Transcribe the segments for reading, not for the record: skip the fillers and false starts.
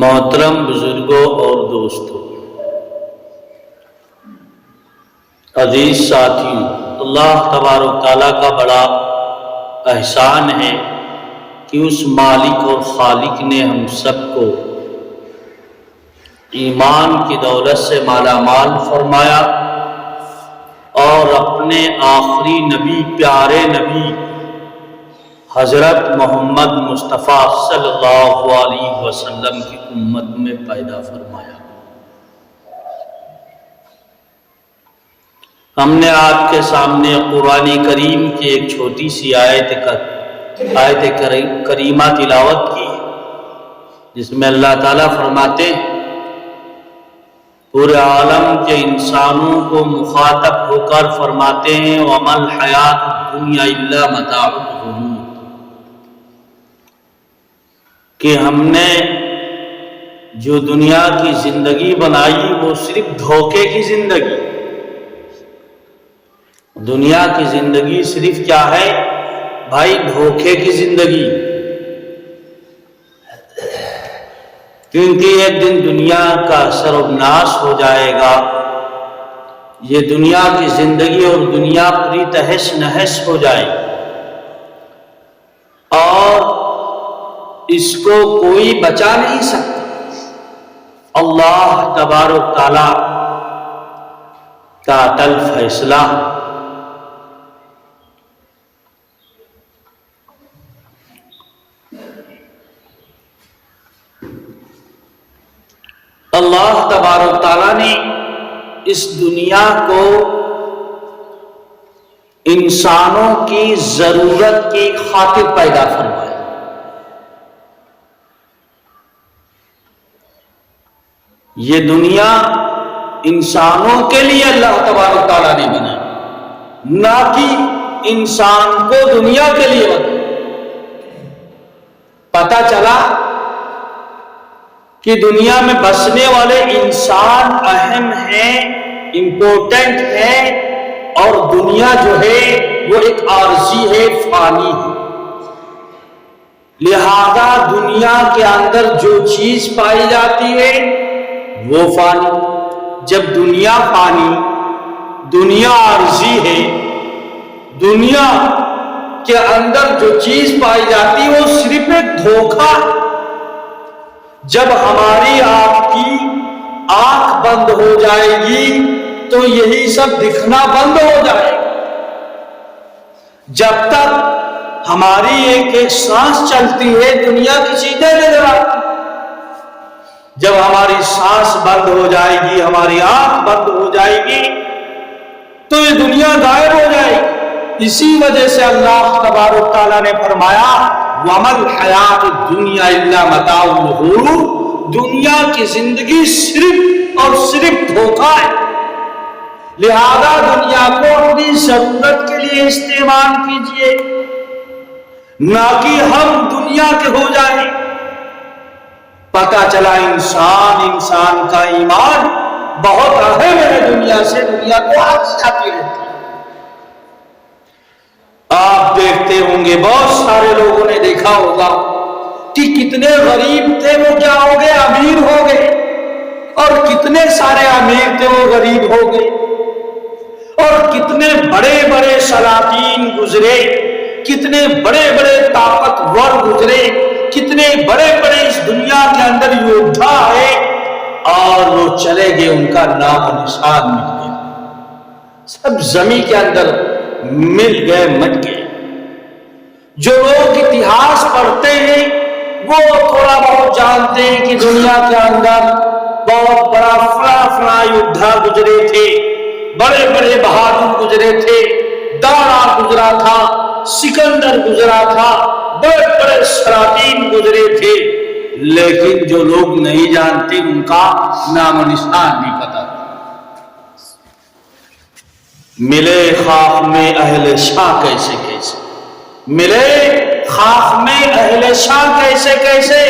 محترم بزرگوں اور دوستوں، عزیز ساتھیوں، اللہ تبارک تعالیٰ کا بڑا احسان ہے کہ اس مالک اور خالق نے ہم سب کو ایمان کی دولت سے مالا مال فرمایا اور اپنے آخری نبی، پیارے نبی حضرت محمد مصطفیٰ صلی اللہ علیہ وسلم کی امت میں پیدا فرمایا۔ ہم نے آپ کے سامنے قرآن کریم کی ایک چھوٹی سی آیت کریمہ تلاوت کی، جس میں اللہ تعالیٰ فرماتے ہیں، پورے عالم کے انسانوں کو مخاطب ہو کر فرماتے ہیں، وَمَا الْحَيَاةُ الدُّنْيَا إِلَّا مَتَاعُ الْغُرُورِ، کہ ہم نے جو دنیا کی زندگی بنائی وہ صرف دھوکے کی زندگی۔ دنیا کی زندگی صرف کیا ہے بھائی؟ دھوکے کی زندگی، کیونکہ ایک دن دنیا کا سر و ناش ہو جائے گا۔ یہ دنیا کی زندگی اور دنیا پوری تہس نہس ہو جائے گی اور اس کو کوئی بچا نہیں سکتا۔ اللہ تبارک تعالیٰ کا اٹل فیصلہ۔ اللہ تبارک تعالیٰ نے اس دنیا کو انسانوں کی ضرورت کی خاطر پیدا فرمایا۔ یہ دنیا انسانوں کے لیے اللہ تبارک تعالیٰ نے بنائی، نہ کہ انسان کو دنیا کے لیے بنائی۔ پتہ چلا کہ دنیا میں بسنے والے انسان اہم ہیں، امپورٹنٹ ہیں، اور دنیا جو ہے وہ ایک عارضی ہے، فانی ہے۔ لہذا دنیا کے اندر جو چیز پائی جاتی ہے وہ فانی۔ جب دنیا فانی، دنیا عارضی ہے، دنیا کے اندر جو چیز پائی جاتی ہے وہ صرف ایک دھوکہ ہے۔ جب ہماری آپ کی آنکھ بند ہو جائے گی تو یہی سب دکھنا بند ہو جائے گا۔ جب تک ہماری ایک ایک سانس چلتی ہے دنیا کی چیزیں نظر آتی ہیں۔ جب ہماری سانس بند ہو جائے گی، ہماری آنکھ بند ہو جائے گی تو یہ دنیا غائب ہو جائے گی۔ اسی وجہ سے اللہ تبارک تعالیٰ نے فرمایا، وَمَا الْحَيَاةُ الدُّنْيَا إِلَّا مَتَاعُ الْغُرُورِ، دنیا کی زندگی صرف اور صرف دھوکہ ہے۔ لہذا دنیا کو اپنی ضرورت کے لیے استعمال کیجئے، نہ کہ ہم دنیا کے ہو جائیں۔ پتہ چلا انسان کا ایمان بہت اہم ہے، دنیا سے دنیا کو آگے جاتی رہتی ہے۔ آپ دیکھتے ہوں گے، بہت سارے لوگوں نے دیکھا ہوگا کہ کتنے غریب تھے وہ کیا ہو گئے؟ امیر ہو گئے، اور کتنے سارے امیر تھے وہ غریب ہو گئے، اور کتنے بڑے بڑے سلاطین گزرے، کتنے بڑے بڑے طاقتور گزرے، کتنے بڑے بڑے اس دنیا کے اندر یودھا ہے، اور وہ چلے گئے، ان کا نام و نشان مٹ گیا، سب زمین کے اندر مل گئے، مٹ گئے۔ جو لوگ اتہاس پڑھتے ہیں وہ تھوڑا بہت جانتے ہیں کہ دنیا کے اندر بہت بڑا فلاں یودھا گزرے تھے، بڑے بڑے بہادر گزرے تھے، دارا گزرا تھا، سکندر گزرا تھا، بڑے بڑے سلاطین گزرے تھے، لیکن جو لوگ نہیں جانتے ان کا نام و نشان نہیں پتا۔ ملے خاک میں اہل شاہ کیسے کیسے، ملے خاک میں اہل شاہ کیسے کیسے،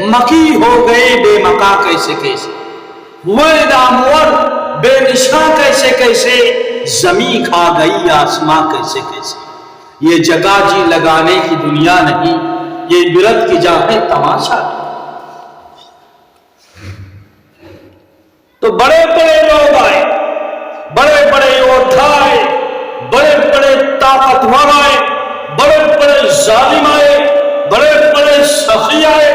مکی ہو گئے بے مکا کیسے کیسے، ہوئے نامور بے نشاں کیسے کیسے، زمین کھا گئی آسماں کیسے کیسے۔ یہ جگہ جی لگانے کی دنیا نہیں، یہ عبرت کی جا ہے، تماشا۔ تو بڑے بڑے لوگ آئے، بڑے بڑے یودھا آئے، بڑے بڑے طاقتور آئے، بڑے بڑے ظالم آئے، بڑے بڑے سخی آئے،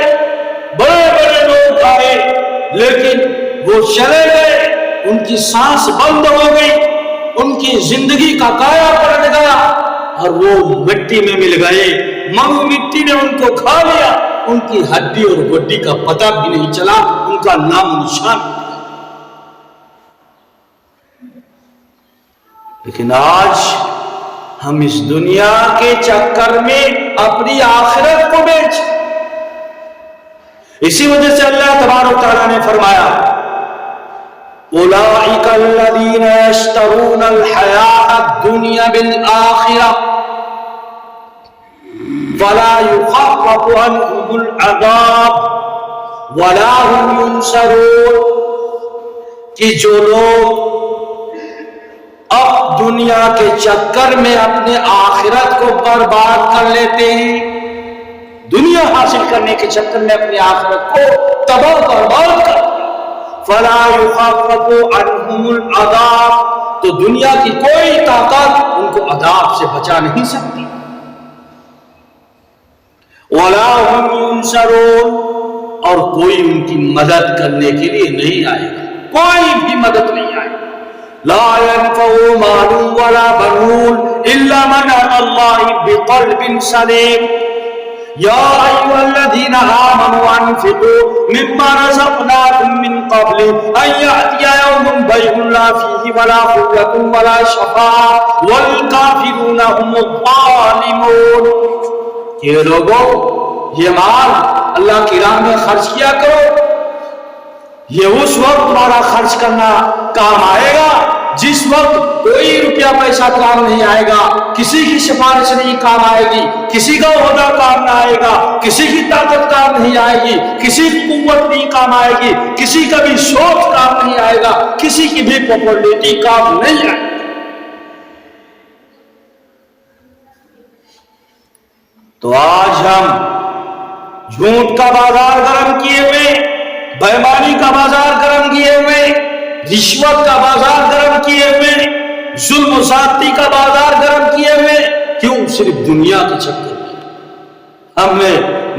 بڑے بڑے لوگ آئے، لیکن وہ چلے گئے، ان کی سانس بند ہو گئی، ان کی زندگی کا کایا پلٹ گیا اور وہ مٹی میں مل گئے، مئو مٹی نے ان کو کھا لیا، ان کی ہڈی اور گڈی کا پتہ بھی نہیں چلا، ان کا نام و نشان۔ لیکن آج ہم اس دنیا کے چکر میں اپنی آخرت کو بیچ، اسی وجہ سے اللہ تبارک و تعالیٰ نے فرمایا اولئک الذین یشترون الحیاۃ الدنیا بالآخرہ ولا یخفف عنہم العذاب ولا هم ینصرون، کہ جو لوگ اب دنیا کے چکر میں اپنے آخرت کو برباد کر لیتے ہیں، دنیا حاصل کرنے کے چکر میں اپنی آخرت کو تباہ برباد کر دیا، فلا یخفف عنہم العذاب، تو دنیا کی کوئی طاقت ان کو عذاب سے بچا نہیں سکتی، ولا هم ینصرون، اور کوئی ان کی مدد کرنے کے لیے نہیں آئے گا، کوئی بھی مدد نہیں آئے گا۔ لا ينفع مال ولا بنون الا من اتى الله بقلب سليم یا ایھا الذین آمنوا انفقوا مما رزقناکم من قبل ان یأتی یوم بیع لا فیہ ولا خلة ولا شفاعۃ والکافرون هم الظالمون، کہ لوگوں یہ مال اللہ کی راہ میں خرچ کیا کرو، یہ اس وقت تمہارا خرچ کرنا کام آئے گا جس وقت کوئی روپیہ پیسہ کام نہیں آئے گا، کسی کی سفارش نہیں کام آئے گی، کسی کا عہدہ کام نہ آئے گا، کسی کی طاقت کام نہیں آئے گی، کسی کی قوت نہیں کام آئے گی، کسی کا بھی شوق کام نہیں آئے گا، کسی کی بھی پاپولرٹی کام نہیں آئے گی۔ تو آج ہم جھوٹ کا بازار گرم کیے ہوئے، بے ایمانی کا بازار گرم کیے ہوئے، رشوت کا بازار گرم کیے ہوئے، ظلم و زیادتی کا بازار گرم کیے ہوئے، کیوں؟ صرف دنیا کے چکر میں ہم نے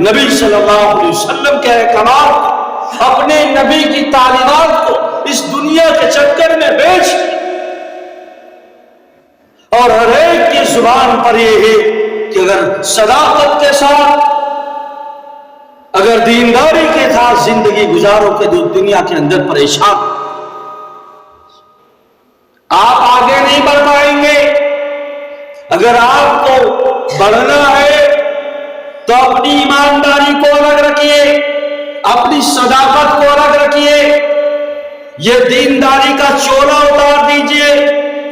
نبی صلی اللہ علیہ وسلم کے احکامات، اپنے نبی کی تعلیمات کو اس دنیا کے چکر میں بیچ دیا، اور ہر ایک کی زبان پر یہ ہے کہ اگر صداقت کے ساتھ، اگر دینداری کے ساتھ زندگی گزارو کہ دنیا کے اندر پریشان، آپ آگے نہیں بڑھ پائیں گے۔ اگر آپ کو بڑھنا ہے تو اپنی ایمانداری کو الگ رکھیے، اپنی صداقت کو الگ رکھیے، یہ دینداری کا چولا اتار دیجئے،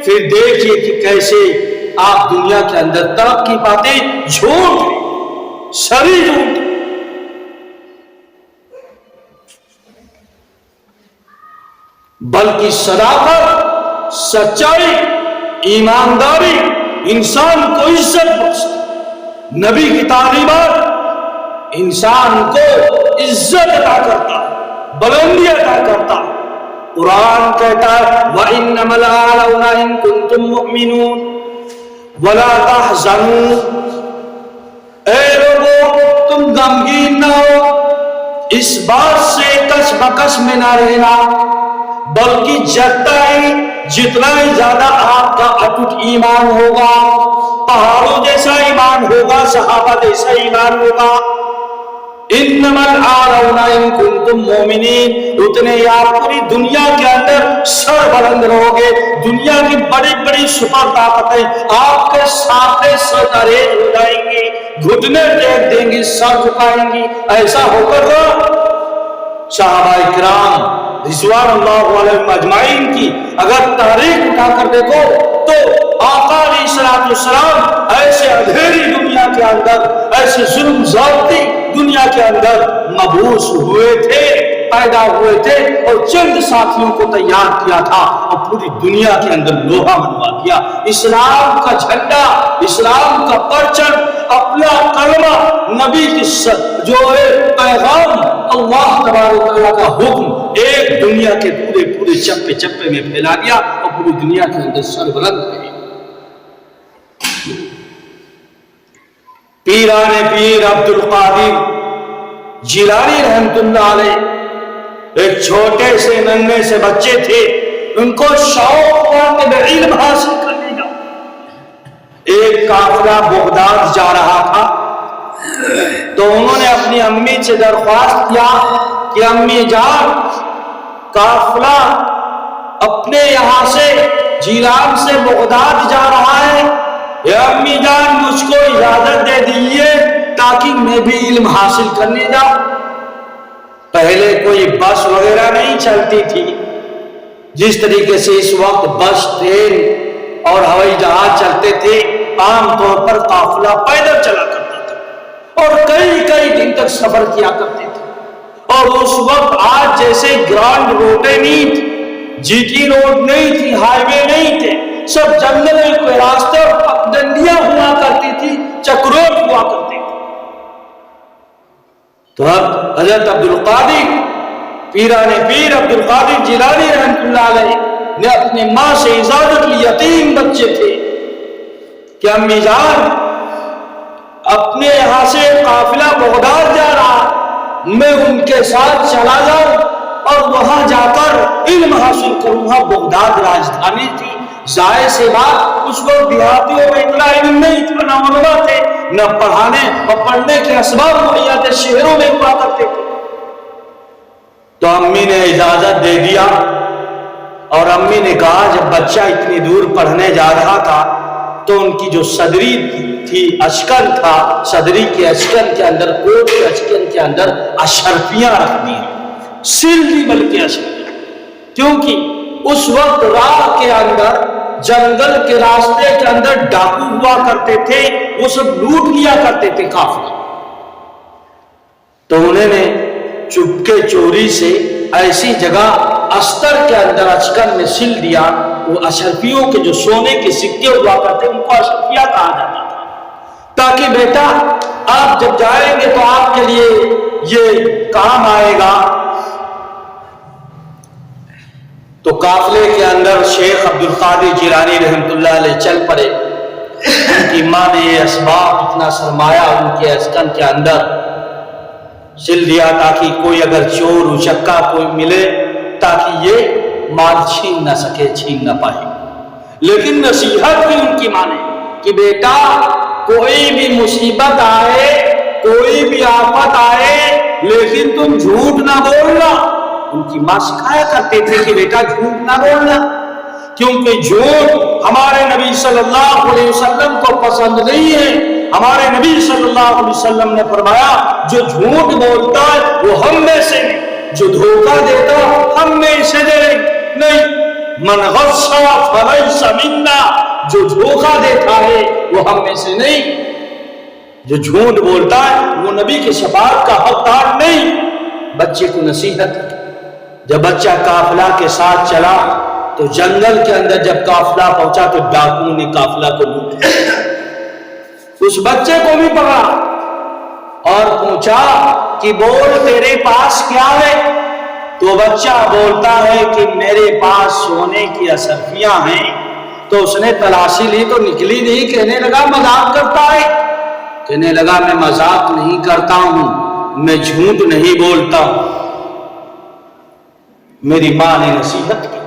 پھر دیکھیے کہ کیسے آپ دنیا کے اندر ترقی پاتے۔ جھوٹ، سری جھوٹ، بلکہ صداقت، سچائی، ایمانداری انسان کو عزت بخشتی، نبی کی تعلیمات انسان کو عزت عطا کرتا، بلندی عطا کرتا۔ قرآن کہتا ہے وَإِنَّمَا الْأَعْلَوْنَ إِن كُنتُم مُؤْمِنُونَ وَلَا تَحْزَنُوا، اے لوگوں تم غمگین نہ ہو، اس بات سے کش مکش میں نہ رہنا، بلکہ جتنا ہی زیادہ آپ کا اٹوٹ ایمان ہوگا، پہاڑوں جیسا ایمان ہوگا، صحابہ جیسا ایمان ہوگا، انما الأعلون ان کنتم مومنین، اتنے ہی آپ پوری دنیا کے اندر سر بلند رہو گے، دنیا کی بڑی بڑی سپر طاقتیں آپ کے سامنے سر ریز ہو جائیں گی، گھٹنے ٹیک دیں گی، سر جھکائیں گی۔ ایسا ہو کر صحابہ کرام رضوان اللہ علیہم اجمعین کی اگر تاریخ اٹھا کر دیکھو تو آقا علیہ السلام ایسے اندھیری دنیا کے اندر، ایسے ظلم زیادتی دنیا کے اندر مبعوث ہوئے تھے، پیدا ہوئے تھے، اور چند ساتھیوں کو تیار کیا تھا اور پوری دنیا کے اندر لوہا منوا دیا۔ اسلام کا جھنڈا، اسلام کا پرچم، اپنا کلمہ، نبی کی جو ہے پیغام اللہ تبارک و تعالیٰ کا حکم ایک دنیا کے پورے پورے چپے چپے میں پھیلا دیا اور پوری دنیا کے اندر سربلند ہے۔ پیران پیر عبد القادر جیلانی رحمت اللہ علیہ ایک چھوٹے سے ننھے سے بچے تھے، ان کو شوق ہوا کہ علم حاصل کرنے کا۔ ایک قافلہ بغداد جا رہا تھا تو انہوں نے اپنی امی سے درخواست کیا کہ امی جان، قافلہ اپنے یہاں سے جیلان سے بغداد جا رہا ہے، یا امی جان مجھ کو اجازت دے دیجیے تاکہ میں بھی علم حاصل کرنے جاؤں۔ پہلے کوئی بس وغیرہ نہیں چلتی تھی، جس طریقے سے اس وقت بس، ٹرین اور ہوائی جہاز چلتے تھے، عام طور پر قافلہ پیدل چلا کرتا تھا اور کئی کئی دن تک سفر کیا کرتے تھے۔ اور اس وقت آج جیسے گرانڈ روڈیں نہیں تھی، جی ٹی روڈ نہیں تھی، ہائی وے نہیں تھے، سب جنگل کے راستے اور پگڈنڈیاں ہوا کرتی تھی، چکروٹ ہوا کرتے تھے۔ تو اب حضرت عبد القادر پیران پیر عبد القادر جیلانی رحمۃ اللہ علیہ نے اپنے ماں سے اجازت لی، یتیم بچے تھے، کہ امی جان اپنے یہاں سے قافلہ بغداد جا رہا، میں ان کے ساتھ چلا جاؤں اور وہاں جا کر علم حاصل کروں گا۔ بغداد راجدھانی تھی، ظاہر سی بات اس وقت دیہاتیوں میں اتنا علم نہیں تھا، نہ علماء تھے، نہ پڑھانے اور پڑھنے کے اسباب مہیا تھے، شہروں میں ہوا کرتے تھے۔ تو امی نے اجازت دے دیا، اور امی نے کہا جب بچہ اتنی دور پڑھنے جا رہا تھا تو ان کی جو صدری تھی، اشکن تھا، صدری کے اشکن کے اندر، کوٹ کے اشکن کے اندر اشرفیاں رکھ دی ہیں، سل دی بلکہ اشرفیاں، کیونکہ اس وقت راہ کے اندر، جنگل کے راستے کے اندر ڈاکو ہوا کرتے تھے، وہ سب لوٹ لیا کرتے تھے قافلہ۔ تو انہوں نے چپکے چوری سے ایسی جگہ استر کے اندر اشکن میں سل دیا، وہ اشرفیوں کے جو سونے کے سکے ہوا کرتے ان کو اشرفیہ کہا جاتا تھا، تاکہ بیٹا آپ جب جائیں گے تو آپ کے لیے یہ کام آئے گا۔ تو قافلے کے اندر شیخ عبد القادر جیلانی رحمت اللہ علیہ چل پڑے۔ ان کی ماں نے یہ اسباب، اتنا سرمایہ ان کے اشکن کے اندر سل دیا تاکہ کوئی اگر چور اچکا کوئی ملے تاکہ یہ مال چھین نہ سکے، چھین نہ پائے۔ لیکن نصیحت کی ان کی ماں نے کہ بیٹا کوئی بھی مصیبت آئے، کوئی بھی آفت آئے، لیکن تم جھوٹ نہ بولنا۔ ان کی ماں سکھایا کرتے تھے کہ بیٹا جھوٹ نہ بولنا، کیونکہ جھوٹ ہمارے نبی صلی اللہ علیہ وسلم کو پسند نہیں ہے۔ ہمارے نبی صلی اللہ علیہ وسلم نے فرمایا جو جھوٹ بولتا ہے وہ ہم میں سے نہیں، جو دھوکہ دیتا ہم میں سے نہیں۔ من غش فلیس منا، جو دھوکہ دیتا ہے وہ ہم میں سے نہیں، جو جھوٹ بولتا ہے وہ نبی کے شفاعت کا حقدار نہیں۔ بچے کو نصیحت، جب بچہ قافلہ کے ساتھ چلا تو جنگل کے اندر جب قافلہ پہنچا تو ڈاکو نے قافلہ کو لوٹ لیا۔ اس بچے کو بھی پکڑا اور پوچھا کہ بول تیرے پاس کیا ہے؟ تو بچہ بولتا ہے کہ میرے پاس سونے کی اشرفیاں ہیں۔ تو اس نے تلاشی لی تو نکلی نہیں، کہنے لگا مذاق کرتا ہے، کہنے لگا میں مذاق نہیں کرتا ہوں، میں جھوٹ نہیں بولتا ہوں۔ میری ماں نے نصیحت کی۔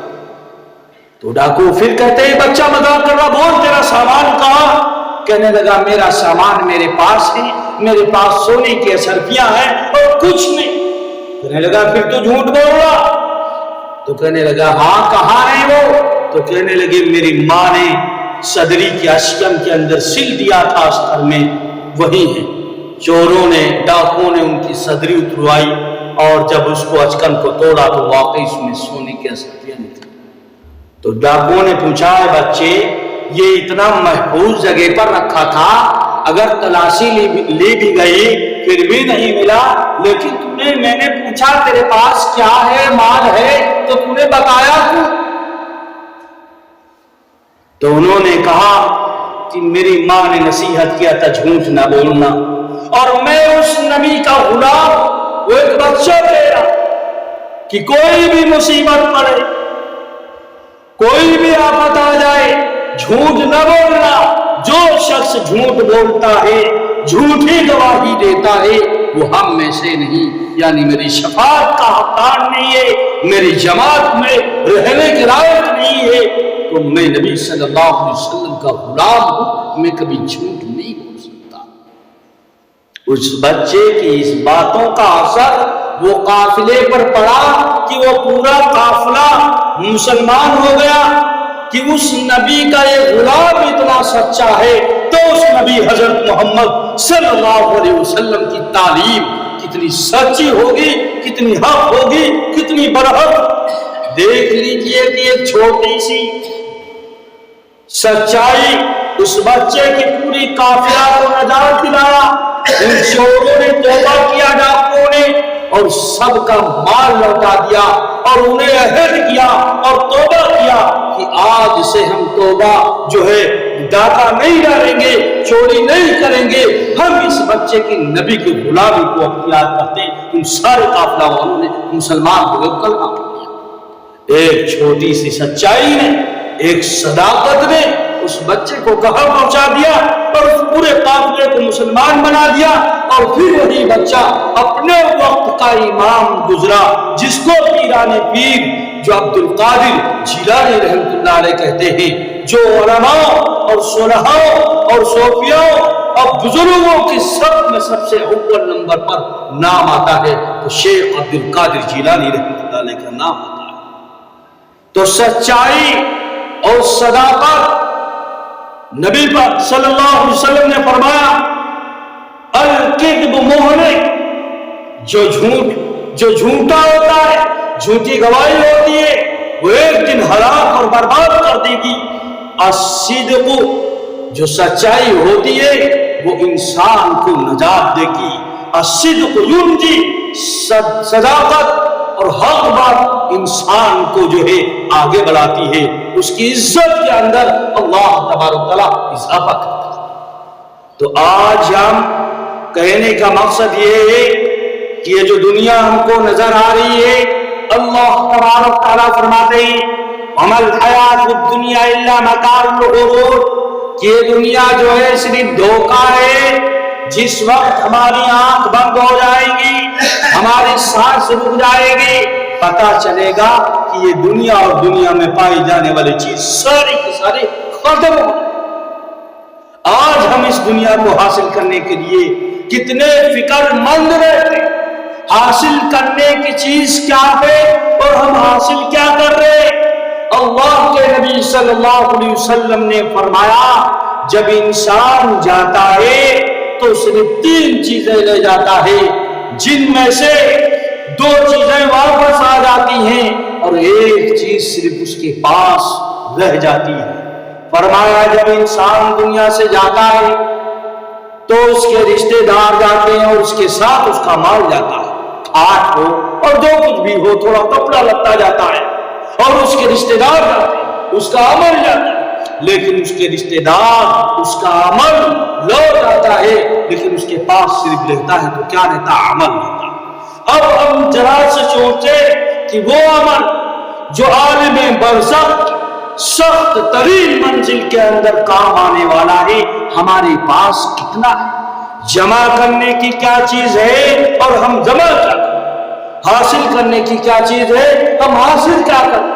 تو ڈاکو پھر کہتے ہیں بچہ مذاق کر رہا، بول تیرا سامان کہاں؟ کہنے لگا میرا سامان میرے پاس ہے، میرے پاس سونے کی اشرفیاں ہیں اور کچھ نہیں۔ کہنے لگا پھر تو جھوٹ بول رہا۔ تو کہنے لگا ہاں کہاں ہے وہ؟ تو کہنے لگے میری ماں نے صدری کی اشکن کے اندر سل دیا تھا استر میں، وہی ہے۔ چوروں نے، ڈاکوں نے ان کی صدری اتروائی اور جب اس کو اشکن کو توڑا تو واقعی اس میں سونے کی اشرفیاں نکلی۔ تو ڈاکوں نے پوچھا ہے بچے یہ اتنا محفوظ جگہ پر رکھا تھا، اگر تلاشی لی بھی گئی پھر بھی نہیں ملا، لیکن میں نے پوچھا تیرے پاس کیا ہے، مال ہے، تو تو نے بتایا کیوں؟ تو انہوں نے کہا کہ میری ماں نے نصیحت کیا تھا جھوٹ نہ بولنا، اور میں اس نبی کا غلام، وہ ایک بخشا تیرا کہ کوئی بھی مصیبت پڑے، کوئی بھی آفت آ جائے، جھوٹ نہ بولنا۔ جو شخص جھوٹ بولتا ہے، جھوٹی گواہی دیتا ہے، وہ ہم میں سے نہیں، یعنی میری شفاعت کا حقدار نہیں ہے، میری جماعت میں رہنے کے لائق نہیں ہے۔ تو میں نبی صلی اللہ علیہ وسلم کا غلام ہوں، میں کبھی جھوٹ نہیں بول سکتا۔ اس بچے کی اس باتوں کا اثر وہ قافلے پر پڑا کہ وہ پورا قافلہ مسلمان ہو گیا، کہ اس نبی کا یہ غلام اتنا سچا ہے، تو اس نبی حضرت محمد صلی اللہ علیہ وسلم کی تعلیم کتنی سچی ہوگی، کتنی حق ہوگی، کتنی برحق۔ دیکھ لیجئے کہ ایک چھوٹی سی سچائی اس بچے کی پوری قافلہ کو نجات دلایا۔ ان چوروں نے توبہ کیا، ڈاکوؤں نے، اور سب کا مال لوٹا دیا، اور انہیں عہد کیا اور توبہ کیا کہ آج سے ہم توبہ جو ہے ڈاکہ نہیں ڈالیں گے، چوری نہیں کریں گے، ہم اس بچے کی نبی کی غلامی کو اختیار کرتے۔ ان سارے قافلہ والوں نے مسلمان ہو گئے، کلمہ پڑھ لیا۔ ایک چھوٹی سی سچائی نے، ایک صداقت نے اس بچے کو کہاں پہنچا دیا اور اس پورے قافلے کو مسلمان بنا دیا۔ اور پھر وہی بچہ اپنے وقت کا امام گزرا، جس کو پیران پیر جو عبد القادر جیلانی رحمۃ اللہ علیہ کہتے ہیں، جو علماء اور صلحاء اور صوفیاء اور بزرگوں کی سب میں سب سے اول نمبر پر نام آتا ہے، تو شیخ عبد القادر جیلانی رحمۃ اللہ علیہ کا نام آتا ہے۔ تو سچائی اور صداقت، نبی پاک صلی اللہ علیہ وسلم نے فرمایا الکذب مہلک، جو جھوٹا ہوتا ہے، جھوٹی گواہی ہوتی ہے، وہ ایک دن ہلاک اور برباد کر دے گی۔ الصدق، جو سچائی ہوتی ہے، وہ انسان کو نجات دے گی۔ الصدق ینجی، صداقت اور حق بات انسان کو جو ہے آگے بڑھاتی ہے، اس کی عزت کے اندر اللہ تبارک تعالیٰ اضافہ کرتا ہے۔ تو آج ہم کہنے کا مقصد یہ ہے کہ یہ جو دنیا ہم کو نظر آ رہی ہے، اللہ تبارک تعالیٰ فرماتے ہیں وَمَا الْحَيَاةُ الدُّنْيَا إِلَّا مَتَاعُ الْغُرُورِ، کہ یہ دنیا جو ہے صرف دھوکہ ہے۔ جس وقت ہماری آنکھ بند ہو جائے گی، ہماری سانس رک جائے گی، پتہ چلے گا کہ یہ دنیا اور دنیا میں پائی جانے والی چیز ساری کی ساری ختم ہو گئی۔ آج ہم اس دنیا کو حاصل کرنے کے لیے کتنے فکر مند رہتے، حاصل کرنے کی چیز کیا ہے اور ہم حاصل کیا کر رہے۔ اللہ کے نبی صلی اللہ علیہ وسلم نے فرمایا جب انسان جاتا ہے تو صرف 3 چیزیں لے جاتا ہے، جن میں سے 2 چیزیں واپس آ جاتی ہیں اور ایک چیز صرف اس کے پاس رہ جاتی ہے۔ فرمایا جب انسان دنیا سے جاتا ہے تو اس کے رشتہ دار جاتے ہیں اور اس کے ساتھ اس کا مال جاتا ہے، کھاٹ ہو اور جو کچھ بھی ہو، تھوڑا کپڑا لتا جاتا ہے، اور اس کے رشتہ دار جاتے ہیں، اس کا عمل جاتا ہے، لیکن اس کے رشتہ دار، اس کا عمل لوٹ آتا ہے، لیکن اس کے پاس صرف رہتا ہے تو کیا رہتا؟ عمل رہتا ہے۔ اب ہم ذرا سے سوچے کہ وہ عمل جو عالم برزخ سخت ترین منزل کے اندر کام آنے والا ہے، ہمارے پاس کتنا ہے؟ جمع کرنے کی کیا چیز ہے اور ہم جمع کیا کریں؟ حاصل کرنے کی کیا چیز ہے، ہم حاصل کیا کریں؟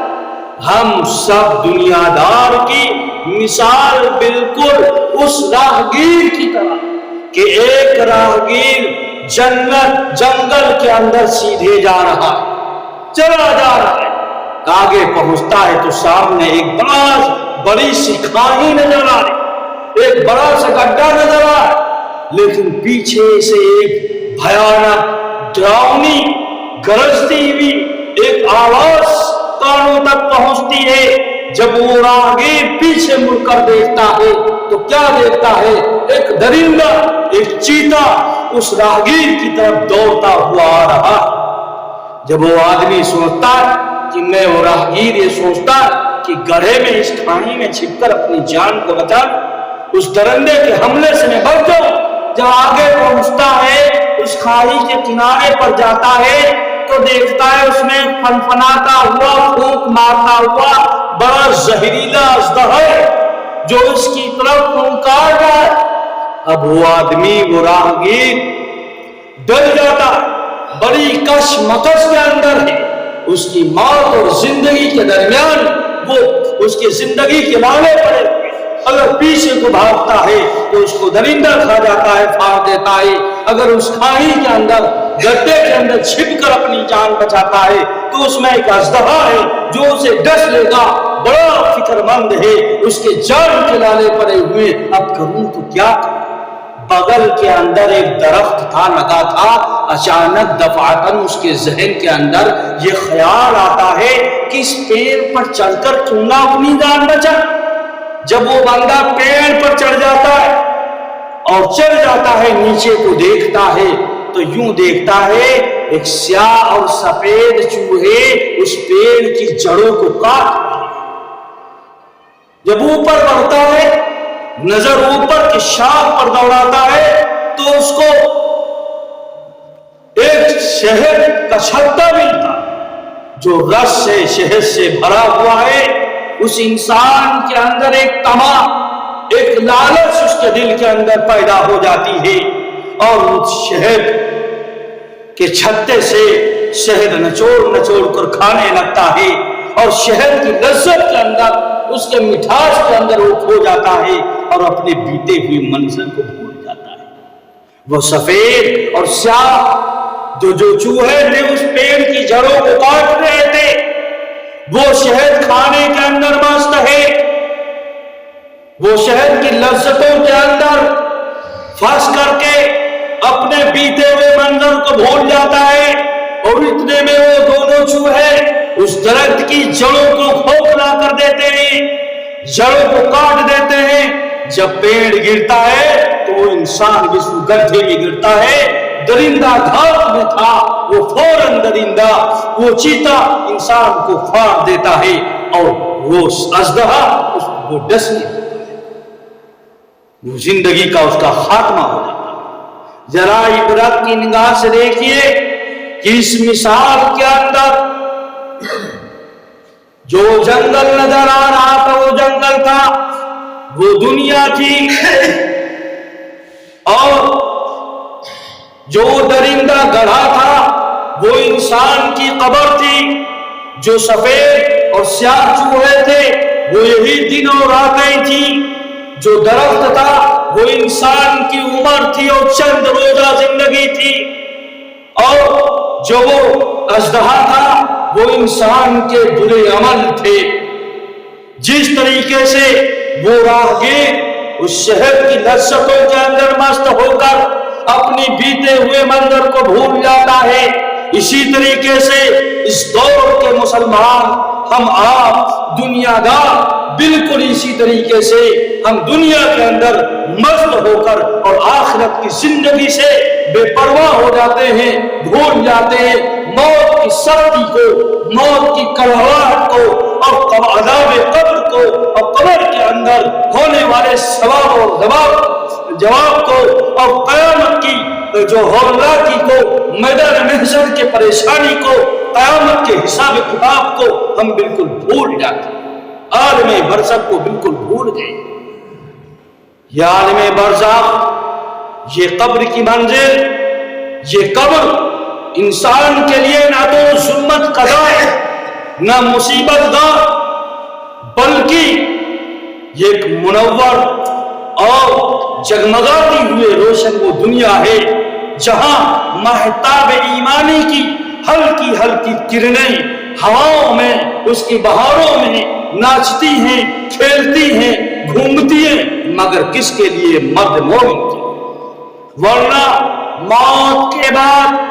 ہم سب دنیا دار کی مثال بالکل اس راہگیر کی طرح کہ ایک راہگیر جنت جنگل کے اندر سیدھے جا رہا ہے، چلا جا رہا ہے، آگے پہنچتا ہے تو سامنے ایک بڑی سی کھائی نظر آ رہی، ایک بڑا سا گڈھا نظر آ رہا، لیکن پیچھے سے ایک بھیانک ڈراؤنی گرجتی ہوئی ایک آواز کانوں تک پہنچتی ہے۔ جب وہ راہگیر پیچھے مڑ کر دیکھتا ہے تو کیا دیکھتا ہے؟ ایک درندہ، ایک چیتا اس راہگیر کی طرف دوڑتا ہوا آ رہا۔ جب وہ آدمی سوچتا ہے کہ میں وہ راہگیر یہ سوچتا کہ گڑھے میں اس کھائی میں چھپ کر اپنی جان کو بچا، اس درندے کے حملے سے میں بچ جاؤں۔ جب آگے پہنچتا ہے اس کھائی کے کنارے پر جاتا ہے تو دیکھتا ہے اس میں فنفناتا ہوا، پھونک مارتا ہوا بڑا زہریلا اژدہا ہے جو اس کی طرف پھونکار رہا ہے۔ اب وہ آدمی، وہ راہگیر ڈر جاتا ہے، بڑی کشمکش کے اندر ہے، اس کی موت اور زندگی کے درمیان وہ اس کی زندگی کے لالے پڑے، اگر پیچھے کو بھاگتا ہے تو اس کو درندہ کھا جاتا ہے، پھاڑ دیتا ہے، اگر اس کھائی کے اندر گڈھے کے اندر چھپ کر اپنی جان بچاتا ہے تو اس میں ایک اژدہا ہے جو اسے ڈس لے گا، بڑا فکر مند ہے، اس کے جان کے لالے پڑے ہوئے، اب کروں تو کیا کروں؟ بغل کے اندر ایک درخت تھا، لگا تھا، اچانک دفعتاً اس کے ذہن کے اندر یہ خیال آتا ہے کہ اس پیڑ پر چڑھ کر کیوں نہ اپنی جان بچا۔ جب وہ بندہ پیڑ پر چڑھ جاتا ہے اور چڑھ جاتا ہے، نیچے کو دیکھتا ہے تو یوں دیکھتا ہے ایک سیاہ اور سفید چوہے اس پیڑ کی جڑوں کو کاٹ رہے ہیں۔ جب اوپر بڑھتا ہے، نظر اوپر کی شاخ پر دوڑاتا ہے تو اس کو ایک شہد کا چھتا ملتا جو رس سے، شہد سے بھرا ہوا ہے۔ اس انسان کے اندر ایک طمع، ایک لالچ اس کے دل کے اندر پیدا ہو جاتی ہے اور اس شہد کے چھتے سے شہد نچوڑ نچوڑ کر کھانے لگتا ہے اور شہد کی لذت کے اندر، اس کے مٹھاس کے اندر وہ کھو جاتا ہے اور اپنے بیتے ہوئے منظر کو بھول جاتا ہے۔ وہ سفید اور سیاہ جو چوہے نے اس پیڑ کی جڑوں کو کاٹ رہے تھے، وہ شہد کھانے کے اندر مست ہے، وہ شہد کی لذتوں کے اندر پھنس کر کے اپنے بیتے ہوئے منظر کو بھول جاتا ہے، اور اتنے میں وہ دونوں چوہے اس درخت کی جڑوں کو کھوکھلا کر دیتے ہیں، جڑوں کو کاٹ دیتے ہیں۔ جب پیڑ گرتا ہے تو وہ انسان بھی اس گڈھے میں گرتا ہے۔ درندہ گھات میں تھا، وہ فوراً درندہ، وہ چیتا انسان کو پھاڑ دیتا ہے اور وہ اژدہا اس کو ڈس لیتا ہے، وہ زندگی کا اس کا خاتمہ ہو جاتا ہے۔ ذرا عبرت کی نگاہ سے دیکھیے کہ اس مثال کے اندر جو جنگل نظر آ رہا تھا وہ جنگل تھا، وہ دنیا تھی، اور جو درندہ گڑھا تھا وہ انسان کی قبر تھی، جو سفید اور سیاہ چوہے تھے وہ یہی دن اور راتیں تھی، جو درخت تھا وہ انسان کی عمر تھی اور چند روزہ زندگی تھی، اور جو وہ اژدہا تھا وہ انسان کے برے عمل تھے۔ جس طریقے سے وہ راہگیر اس شہر کی لذتوں کے اندر مست ہو کر اپنی بیتے ہوئے منظر کو بھول جاتا ہے، اسی طریقے سے اس دور کے مسلمان، ہم آپ دنیا دار، بالکل اسی طریقے سے ہم دنیا کے اندر مست ہو کر اور آخرت کی زندگی سے بے پرواہ ہو جاتے ہیں، بھول جاتے ہیں موت کی سختی کو، موت کی کڑواہٹ کو، اور عذاب قبر کو، اور قبر کے اندر ہونے والے سوال اور جواب کو، اور قیامت کی جو ہولناکی کو، میدان محشر کے پریشانی کو، قیامت کے حساب کتاب کو ہم بالکل بھول جاتے ہیں، عالم برزخ کو بالکل بھول گئے۔ یہ عالم برزخ، یہ قبر کی منزل، یہ قبر انسان کے لیے نہ تو ظلمت قضا ہے، نہ مصیبت گاہ، بلکہ یہ ایک منور اور جگمگاتی ہوئے روشن وہ دنیا ہے جہاں مہتاب ایمانی کی ہلکی ہلکی کرنیں ہواؤں میں، اس کی بہاروں میں ناچتی ہیں، کھیلتی ہیں، گھومتی ہیں، مگر کس کے لیے؟ مرد مومن کی۔ ورنہ موت کے بعد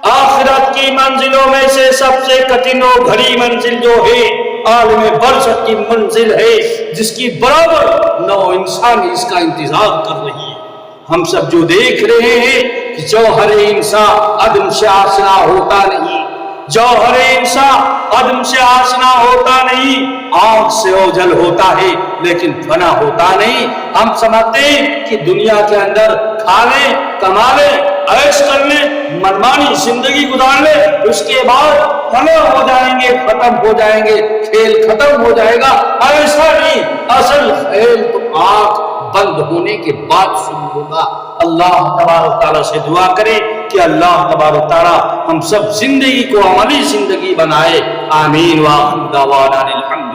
آخرت کی منزلوں میں سے سب سے کٹھن و گھری منزل جو ہے عالم برزخ کی منزل ہے، جس کی برابر نو انسانی اس کا انتظار کر رہی ہے۔ ہم سب جو دیکھ رہے ہیں کہ جوہر انسان عدم سے آشنا ہوتا نہیں، جوہر انسان عدم سے آشنا ہوتا نہیں، آنکھ سے اوجھل ہوتا ہے لیکن فنا ہوتا نہیں۔ ہم سمجھتے ہیں کہ دنیا کے اندر کھا لیں، کما لیں، عیش کر لیں، منمانی زندگی گزار لیں، اس کے بعد فنا ہو جائیں گے، ختم ہو جائیں گے، کھیل ختم ہو جائے گا۔ ایسا نہیں، اصل کھیل تو آنکھ بند ہونے کے بعد شروع ہوگا۔ اللہ تبارک تعالیٰ سے دعا کریں کہ اللہ تبارک تعالیٰ ہم سب زندگی کو عملی زندگی بنائے۔ آمین وآخر دعوانا الحمد